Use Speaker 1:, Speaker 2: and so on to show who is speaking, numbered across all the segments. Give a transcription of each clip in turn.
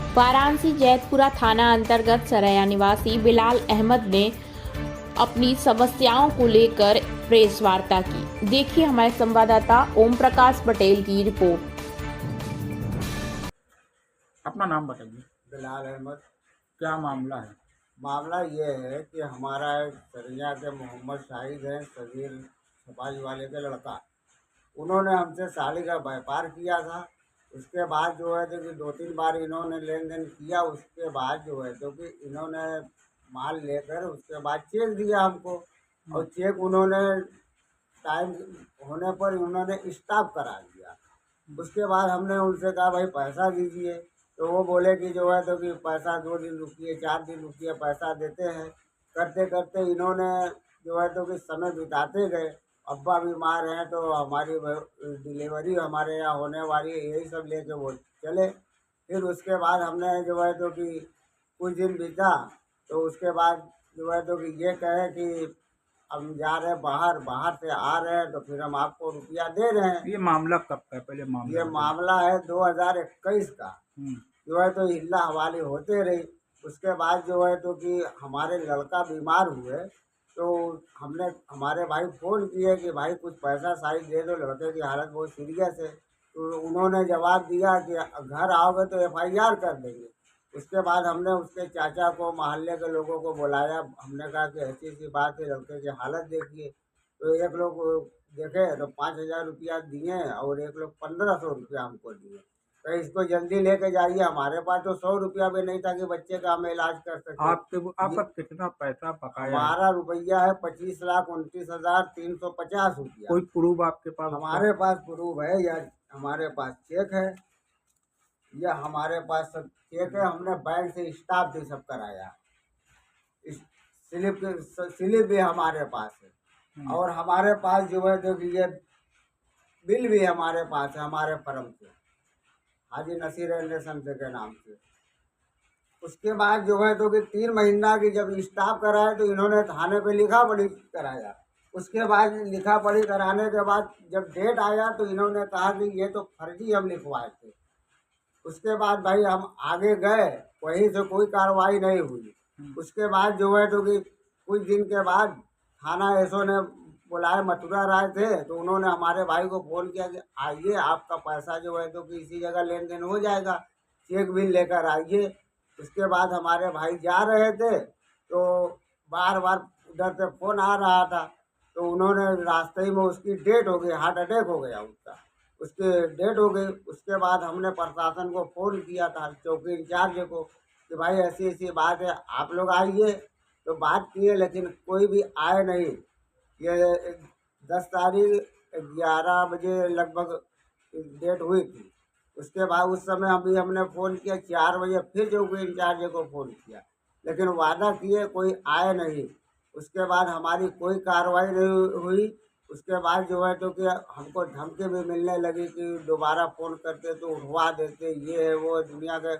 Speaker 1: वाराणसी जैतपुरा थाना अंतर्गत सरैया निवासी बिलाल अहमद ने अपनी समस्याओं को लेकर प्रेस वार्ता की। देखिए हमारे संवाददाता ओम प्रकाश पटेल की रिपोर्ट।
Speaker 2: अपना नाम बताइए।
Speaker 3: बिलाल अहमद।
Speaker 2: क्या मामला है?
Speaker 3: मामला ये है कि हमारा एक सरैया के मोहम्मद शाहिद है, सगीर छपाई वाले के लड़का। उन्होंने हमसे साड़ी का व्यापार किया था। उसके बाद जो है तो कि 2-3 बार इन्होंने लेन देन किया। उसके बाद जो है तो कि इन्होंने माल लेकर उसके बाद चेक दिया हमको, और चेक उन्होंने टाइम होने पर उन्होंने स्टॉप करा दिया। उसके बाद हमने उनसे कहा भाई पैसा दीजिए, तो वो बोले कि जो है तो कि पैसा 2 दिन रुकिए, 4 दिन रुकिए, पैसा देते हैं। करते करते इन्होंने जो है तो कि समय बिताते गए। अब्बा बीमार हैं तो हमारी डिलीवरी हमारे यहाँ होने वाली है, यही सब लेके वो चले। फिर उसके बाद हमने जो है तो कि कुछ दिन बीता, तो उसके बाद जो है तो कि ये कहे कि हम जा रहे हैं बाहर, बाहर से आ रहे हैं तो फिर हम आपको रुपया दे रहे हैं।
Speaker 2: ये मामला कब का है? पहले मामला
Speaker 3: ये
Speaker 2: बताइए।
Speaker 3: मामला है 2021 का।
Speaker 2: हम्म,
Speaker 3: जो है तो हिल्ला हवाली होते रही। उसके बाद जो है तो कि हमारे लड़का बीमार हुए, तो हमने हमारे भाई फ़ोन किए कि भाई कुछ पैसा साइड दे दो, लड़के की हालत बहुत सीरियस है। तो उन्होंने जवाब दिया कि घर आओगे तो FIR कर देंगे। उसके बाद हमने उसके चाचा को, मोहल्ले के लोगों को बुलाया। हमने कहा कि ऐसी ऐसी बात है, लड़के की हालत देखिए। तो एक लोग देखे तो 5,000 रुपया दिए, और एक लोग 1,500 रुपया हमको दिए। तो इसको जल्दी लेके जाइए। हमारे पास तो 100 रुपया भी नहीं था कि बच्चे का हम इलाज कर सके।
Speaker 2: आपका
Speaker 3: ये
Speaker 2: कितना पैसा बकाया है?
Speaker 3: हमारा रुपया है 25,29,350 रुपया।
Speaker 2: कोई प्रूफ आपके पास उसका?
Speaker 3: हमारे पास प्रूफ है, या हमारे पास चेक है, या हमारे पास सब चेक है। हमने बैंक से स्टाफ भी सब कराया। इस स्लिप भी हमारे पास है, और हमारे पास जो है तो कि ये बिल भी हमारे पास है, हमारे फर्म से, हाजी नसीर एंडरसन के नाम से। उसके बाद जो है तो कि 3 महीना की जब स्टाफ कराए तो इन्होंने थाने पे लिखा पढ़ी कराया। उसके बाद लिखा पढ़ी कराने के बाद जब डेट आया तो इन्होंने कहा कि ये तो फर्जी हम लिखवाए थे। उसके बाद भाई हम आगे गए, वहीं से कोई कार्रवाई नहीं हुई। उसके बाद जो है तो कि कुछ दिन के बाद थाना एसओ ने बुलाए, मथुरा राय थे, तो उन्होंने हमारे भाई को फ़ोन किया कि आइए, आपका पैसा जो है तो कि इसी जगह लेन देन हो जाएगा, चेक बिल लेकर आइए। उसके बाद हमारे भाई जा रहे थे, तो बार बार उधर से फ़ोन आ रहा था। तो उन्होंने रास्ते ही में उसकी डेट हो गई, हार्ट अटैक हो गया उसका, उसकी डेट हो गई। उसके बाद हमने प्रशासन को फ़ोन किया था, चौकी इंचार्ज को, कि भाई ऐसी ऐसी बात है, आप लोग आइए। तो बात किए, लेकिन कोई भी आए नहीं। ये 10 तारीख 11 बजे लगभग डेट हुई थी। उसके बाद उस समय अभी हमने फ़ोन किया 4 बजे, फिर चौकी इंचार्ज को फ़ोन किया, लेकिन वादा किए, कोई आए नहीं। उसके बाद हमारी कोई कार्रवाई नहीं हुई। उसके बाद जो है तो कि हमको धमकी भी मिलने लगी कि दोबारा फ़ोन करते तो उठवा देते, ये है वो है, दुनिया के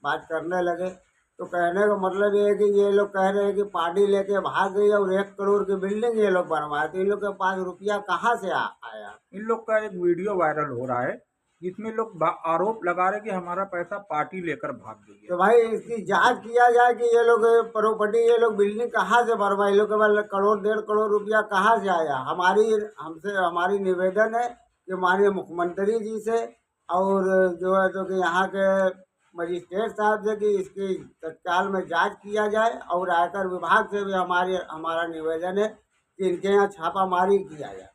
Speaker 3: बात करने लगे। तो कहने का मतलब ये है कि ये लोग कह रहे हैं कि पार्टी लेके भाग गई और 1 करोड़ की बिल्डिंग ये लोग बनवाए, तो इन लोग के पास रुपया कहाँ से आया?
Speaker 2: इन लोग का एक वीडियो वायरल हो रहा है जिसमें लोग आरोप लगा रहे कि हमारा पैसा पार्टी लेकर भाग गई है।
Speaker 3: तो भाई इसकी जांच किया जाए कि ये लोग प्रॉपर्टी, ये लोग बिल्डिंग कहाँ से बनवाए, लोग के पास करोड़ 1.5 करोड़ रुपया कहाँ से आया? हमारी निवेदन है कि माननीय मुख्यमंत्री जी से, और जो है तो कि यहाँ के मजिस्ट्रेट साहब से, कि इसकी तत्काल में जांच किया जाए, और आयकर विभाग से भी हमारा निवेदन है कि इनके यहाँ छापामारी किया जाए।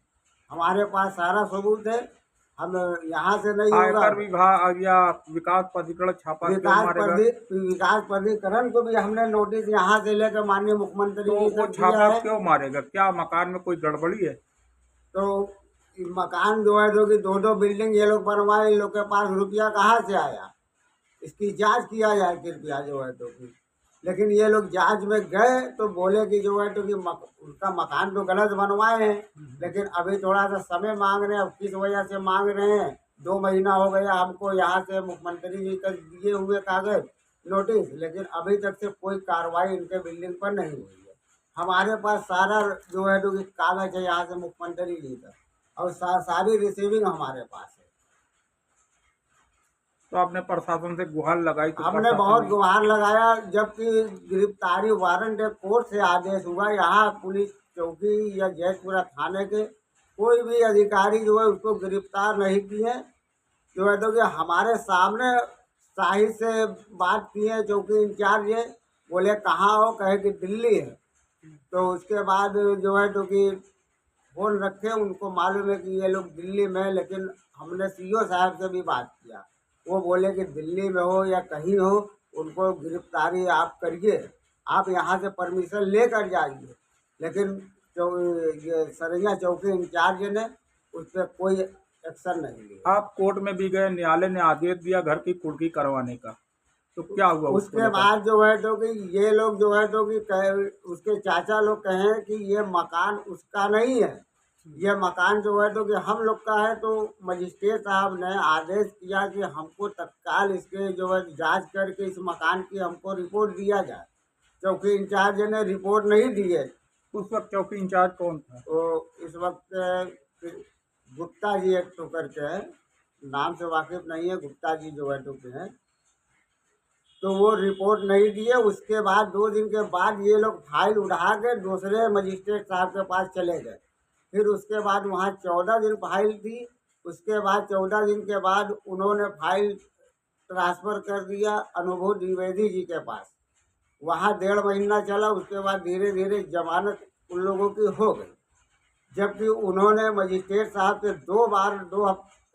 Speaker 3: हमारे पास सारा सबूत है, हम यहाँ से नहीं होगा।
Speaker 2: आयकर विभाग या विकास प्राधिकरण छापा क्यों मारेगा?
Speaker 3: विकास प्राधिकरण को भी हमने नोटिस यहाँ से लेकर माननीय मुख्यमंत्री
Speaker 2: तो
Speaker 3: जी
Speaker 2: वो
Speaker 3: तक दिया
Speaker 2: छापा
Speaker 3: है।
Speaker 2: क्यों मारेगा? क्या मकान में कोई गड़बड़ी है?
Speaker 3: तो मकान जो है तो कि 2-2 बिल्डिंग ये लोग बनवाए, इन लोग के पास रुपया कहाँ से आया? इसकी जांच किया जाए कृपया, जो है तो कि। लेकिन ये लोग जांच में गए तो बोले कि जो है तो कि उनका मकान तो गलत बनवाए हैं, लेकिन अभी थोड़ा सा समय मांग रहे हैं। अब किस वजह से मांग रहे हैं? 2 महीना हो गया हमको यहाँ से मुख्यमंत्री जी तक दिए हुए कागज, नोटिस, लेकिन अभी तक से कोई कार्रवाई इनके बिल्डिंग पर नहीं हुई है। हमारे पास सारा जो है तो कि कागज है यहाँ से मुख्यमंत्री जी तक, और सारी रिसीविंग हमारे पास है।
Speaker 2: तो आपने प्रशासन से गुहार लगाई तो
Speaker 3: हमने
Speaker 2: प्रशासन
Speaker 3: बहुत
Speaker 2: ने-
Speaker 3: गुहार लगाया, जबकि गिरफ्तारी वारंट कोर्ट से आदेश हुआ, यहाँ पुलिस चौकी या जैतपुरा थाने के कोई भी अधिकारी जो है उसको गिरफ्तार नहीं किए। जो है तो कि हमारे सामने साहिब से बात किए, चौकी इंचार्ज है, बोले कहाँ हो, कहे कि दिल्ली है। तो उसके बाद जो है तो कि फोन रखे, उनको मालूम है कि ये लोग दिल्ली में हैं, लेकिन हमने सीओ साहब से भी बात किया, वो बोले कि दिल्ली में हो या कहीं हो, उनको गिरफ्तारी आप करिए, आप यहाँ से परमिशन लेकर जाइए। लेकिन जो ये सरैया चौकी इंचार्ज ने उस पर कोई एक्शन नहीं लिया।
Speaker 2: आप कोर्ट में भी गए, न्यायालय ने आदेश दिया घर की कुर्की करवाने का, तो क्या हुआ उसको
Speaker 3: उसके
Speaker 2: लेकर?
Speaker 3: बाद जो है तो कि ये लोग जो है तो कि उसके चाचा लोग कहें कि ये मकान उसका नहीं है, ये मकान जो है तो कि हम लोग का है। तो मजिस्ट्रेट साहब ने आदेश किया कि हमको तत्काल इसके जो है जांच करके इस मकान की हमको रिपोर्ट दिया जाए। चौकी इंचार्ज ने रिपोर्ट नहीं दी है।
Speaker 2: उस वक्त चौकी इंचार्ज कौन था?
Speaker 3: तो इस वक्त गुप्ता जी एक तो करके है, नाम से वाकिफ नहीं है, गुप्ता जी जो है तो के हैं। तो वो रिपोर्ट नहीं दिए। उसके बाद 2 दिन के बाद ये लोग फाइल उठा के दूसरे मजिस्ट्रेट साहब के पास चले गए। फिर उसके बाद वहाँ 14 दिन फाइल थी। उसके बाद 14 दिन के बाद उन्होंने फाइल ट्रांसफ़र कर दिया अनुभव द्विवेदी जी के पास। वहाँ 1.5 महीना चला। उसके बाद धीरे धीरे जमानत उन लोगों की हो गई, जबकि उन्होंने मजिस्ट्रेट साहब से 2 बार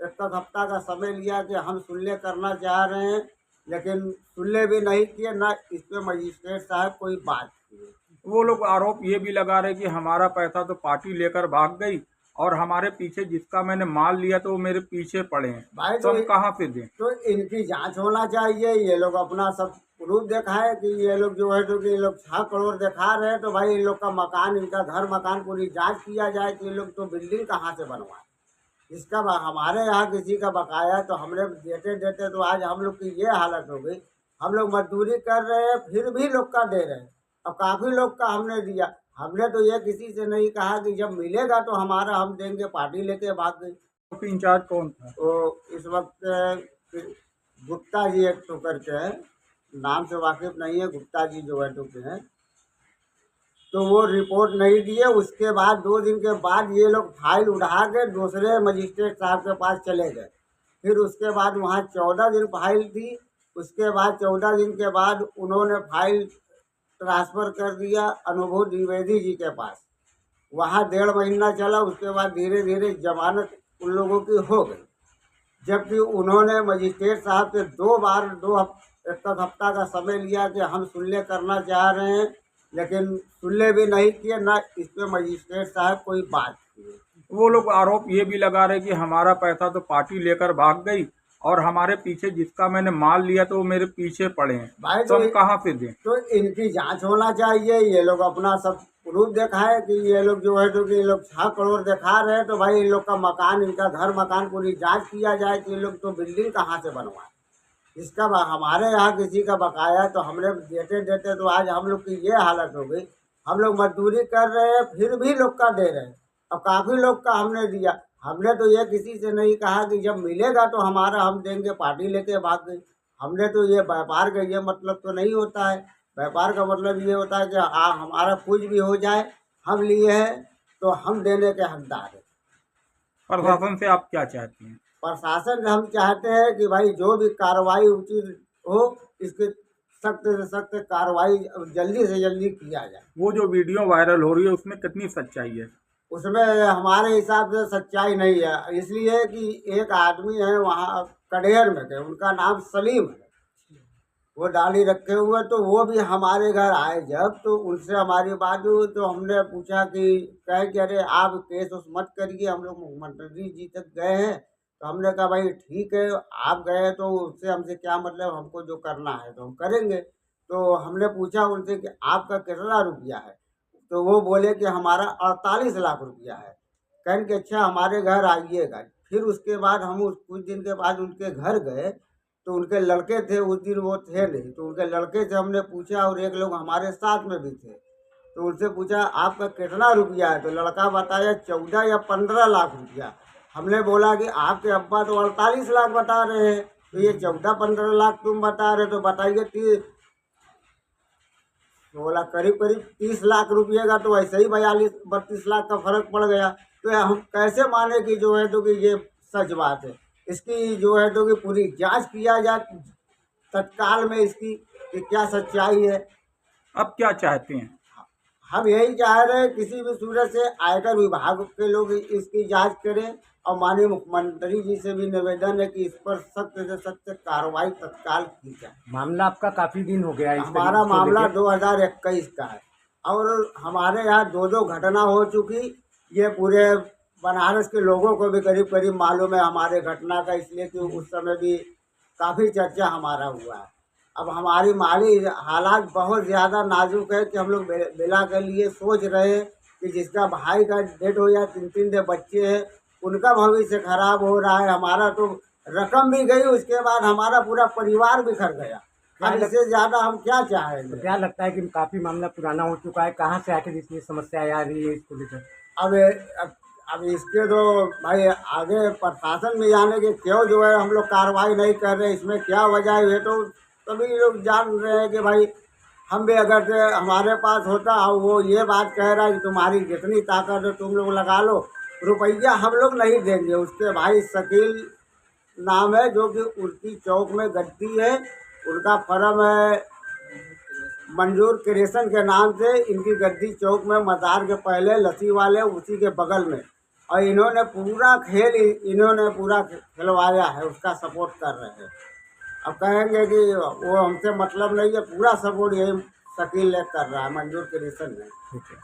Speaker 3: 1 हफ्ता का समय लिया कि हम सुनले करना चाह रहे हैं, लेकिन सुनले भी नहीं किए, ना इस पे मजिस्ट्रेट साहब कोई बात किए।
Speaker 2: वो लोग आरोप ये भी लगा रहे कि हमारा पैसा तो पार्टी लेकर भाग गई और हमारे पीछे जिसका मैंने माल लिया तो वो मेरे पीछे पड़े हैं,
Speaker 3: भाई
Speaker 2: तो हम कहाँ से दें?
Speaker 3: तो इनकी जांच होना चाहिए। ये लोग अपना सब प्रूफ दिखाए कि ये लोग जो है तो कि ये लोग 6 करोड़ दिखा रहे हैं, तो भाई इन लोग का मकान, इनका घर मकान पूरी जांच किया जाए कि ये लोग तो बिल्डिंग कहाँ से बनवाए। इसका हमारे यहाँ किसी का बकाया तो हमने देते देते तो आज हम लोग की ये हालत हो गई। हम लोग मजदूरी कर रहे हैं, फिर भी लोग का दे रहे हैं। अब काफ़ी लोग का हमने दिया। हमने तो ये किसी से नहीं कहा कि जब मिलेगा तो हमारा हम देंगे, पार्टी लेके भाग गई।
Speaker 2: चौकी इंचार्ज कौन था?
Speaker 3: तो इस वक्त गुप्ता जी एक तो करके है, नाम से वाकिफ नहीं है, गुप्ता जी जो है तो के हैं। तो वो रिपोर्ट नहीं दिए। उसके बाद 2 दिन के बाद ये लोग फाइल उठा के दूसरे मजिस्ट्रेट साहब के पास चले गए। फिर उसके बाद वहाँ 14 दिन फाइल थी। उसके बाद 14 दिन के बाद उन्होंने फाइल ट्रांसफ़र कर दिया अनुभव द्विवेदी जी के पास। वहाँ 1.5 महीना चला। उसके बाद धीरे धीरे जमानत उन लोगों की हो गई, जबकि उन्होंने मजिस्ट्रेट साहब से 2 बार 1 हफ्ता का समय लिया कि हम सुनले करना चाह रहे हैं, लेकिन सुनले भी नहीं किए, ना इस पे मजिस्ट्रेट साहब कोई बात किए।
Speaker 2: वो लोग आरोप ये भी लगा रहे कि हमारा पैसा तो पार्टी लेकर भाग गई और हमारे पीछे जिसका मैंने माल लिया तो वो मेरे पीछे पड़े हैं,
Speaker 3: भाई
Speaker 2: तो हम कहाँ से दें?
Speaker 3: तो इनकी जांच होना चाहिए। ये लोग अपना सब प्रूफ दिखाए कि ये लोग जो है तो कि ये लोग 6 करोड़ दिखा रहे हैं, तो भाई इन लोग का मकान, इनका घर मकान पूरी जांच किया जाए कि ये लोग तो बिल्डिंग कहाँ से बनवाए। इसका हमारे यहाँ किसी का बकाया तो हमने देते देते तो आज हम लोग की ये हालत हो गई। हम लोग मजदूरी कर रहे हैं, फिर भी लोग का दे रहे हैं। अब काफ़ी लोग का हमने दिया। हमने तो ये किसी से नहीं कहा कि जब मिलेगा तो हमारा हम देंगे, पार्टी लेके भाग गई। हमने तो ये व्यापार का ये मतलब तो नहीं होता है। व्यापार का मतलब ये होता है कि हमारा कुछ भी हो जाए, हम लिए हैं तो हम देने के हकदार हैं।
Speaker 2: प्रशासन से आप क्या चाहते हैं?
Speaker 3: प्रशासन से हम चाहते हैं कि भाई जो भी कार्रवाई उचित हो, इसकी सख्त से सख्त कार्रवाई जल्दी से जल्दी किया जाए।
Speaker 2: वो जो वीडियो वायरल हो रही है उसमें कितनी सच्चाई है?
Speaker 3: उसमें हमारे हिसाब से सच्चाई नहीं है, इसलिए कि एक आदमी है वहाँ कडेर में थे, उनका नाम सलीम है, वो डाली रखे हुए। तो वो भी हमारे घर आए जब, तो उनसे हमारी बात हुई तो हमने पूछा कि कहे कि अरे आप केस उस मत करिए, हम लोग मुख्यमंत्री जी तक गए हैं। तो हमने कहा भाई ठीक है, आप गए तो उससे हमसे क्या मतलब, हमको जो करना है तो हम करेंगे। तो हमने पूछा उनसे कि आपका कितना रुपया है, तो वो बोले कि हमारा 48 लाख रुपया है। कहें कि अच्छा हमारे घर आइएगा। फिर उसके बाद हम कुछ दिन के बाद उनके घर गए, तो उनके लड़के थे, उस दिन वो थे नहीं, तो उनके लड़के से हमने पूछा, और एक लोग हमारे साथ में भी थे, तो उनसे पूछा आपका कितना रुपया है, तो लड़का बताया 14 या 15 लाख रुपया। हमने बोला कि आपके अब्बा तो 48 लाख बता रहे हैं। तो ये 14-15 लाख तुम बता रहे, तो बताइए 16 करीब करीब 30 लाख रुपये का तो ऐसे ही 42-32 लाख का फर्क पड़ गया। तो हम कैसे माने कि जो है तो कि ये सच बात है। इसकी जो है तो कि पूरी जांच किया जाए तत्काल में इसकी कि क्या सच्चाई है।
Speaker 2: अब क्या चाहते हैं?
Speaker 3: हम यही चाह रहे हैं किसी भी सूरत से आयकर विभाग के लोग इसकी जांच करें और माननीय मुख्यमंत्री जी से भी निवेदन है कि इस पर सख्त से सख्त कार्रवाई तत्काल की जाए।
Speaker 4: मामला आपका काफी दिन हो गया है
Speaker 3: हमारा मामला 2021 का है और हमारे यहाँ 2 घटना हो चुकी। ये पूरे बनारस के लोगों को भी करीब करीब मालूम है हमारे घटना का, इसलिए कि उस समय भी काफ़ी चर्चा हमारा हुआ है। अब हमारी माली हालात बहुत ज़्यादा नाजुक है कि हम लोग बिला के लिए सोच रहे हैं कि जिसका भाई का डेथ हो या 3-3 बच्चे हैं उनका भविष्य खराब हो रहा है। हमारा तो रकम भी गई, उसके बाद हमारा पूरा परिवार बिखर गया। अब इससे ज़्यादा हम क्या चाहेंगे।
Speaker 4: क्या लगता है कि काफी मामला पुराना हो चुका है, कहाँ से आखिर इतनी समस्या आ रही है इसको लेकर?
Speaker 3: अब इसके तो भाई आगे प्रशासन में जाने के क्यों जो है हम लोग कार्रवाई नहीं कर रहे, इसमें क्या वजह है, ये तो सभी लोग जान रहे हैं कि भाई हम भी अगर से हमारे पास होता और वो ये बात कह रहा है कि तुम्हारी जितनी ताकत है तुम लोग लगा लो, रुपया हम लोग नहीं देंगे। उसके भाई शकील नाम है जो कि उनकी चौक में गद्दी है, उनका फर्म है मंजूर क्रिएशन के नाम से। इनकी गद्दी चौक में मजार के पहले लस्सी वाले उसी के बगल में, और इन्होंने पूरा खेल खिलवाया है, उसका सपोर्ट कर रहे हैं। अब कहेंगे कि वो हमसे मतलब नहीं है, पूरा सपोर्ट यही शकील कर रहा है मंजूर क्रिएशन में।
Speaker 4: ठीक है।